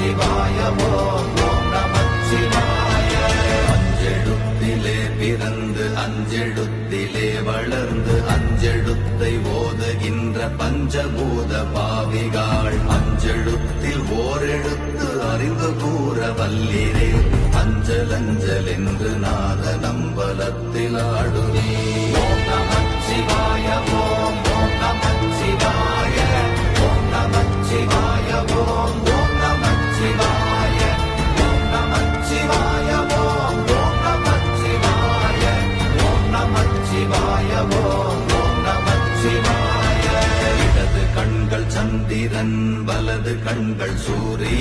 நமச்சிவாய ஓம் ஓம் நமச்சிவாய. அஞ்செழுத்திலே பிறந்து அஞ்செழுத்திலே வளர்ந்து அஞ்செழுத்தை ஓதுகின்ற பஞ்சபூத பாவிகாள் அஞ்செழுத்தில் ஓரெழுத்து அறிந்து கூற வல்லிரே. அஞ்சல் அஞ்சல் என்று நாத நம்பலத்தில் ஆடுவே. ஓம் நமச்சிவாய ஓம் ஓம் நமச்சிவாய ஓம் நமச்சிவாய ஓம் ஓம் நமச்சிவாய ஓம் நமச்சிவாய ஓம் ஓம் நமச்சிவாய ஓம் நமச்சிவாய ஓம் ஓம் நமச்சிவாய. இடது கண்கள் சந்திரன் வலது கண்கள் சூரியன்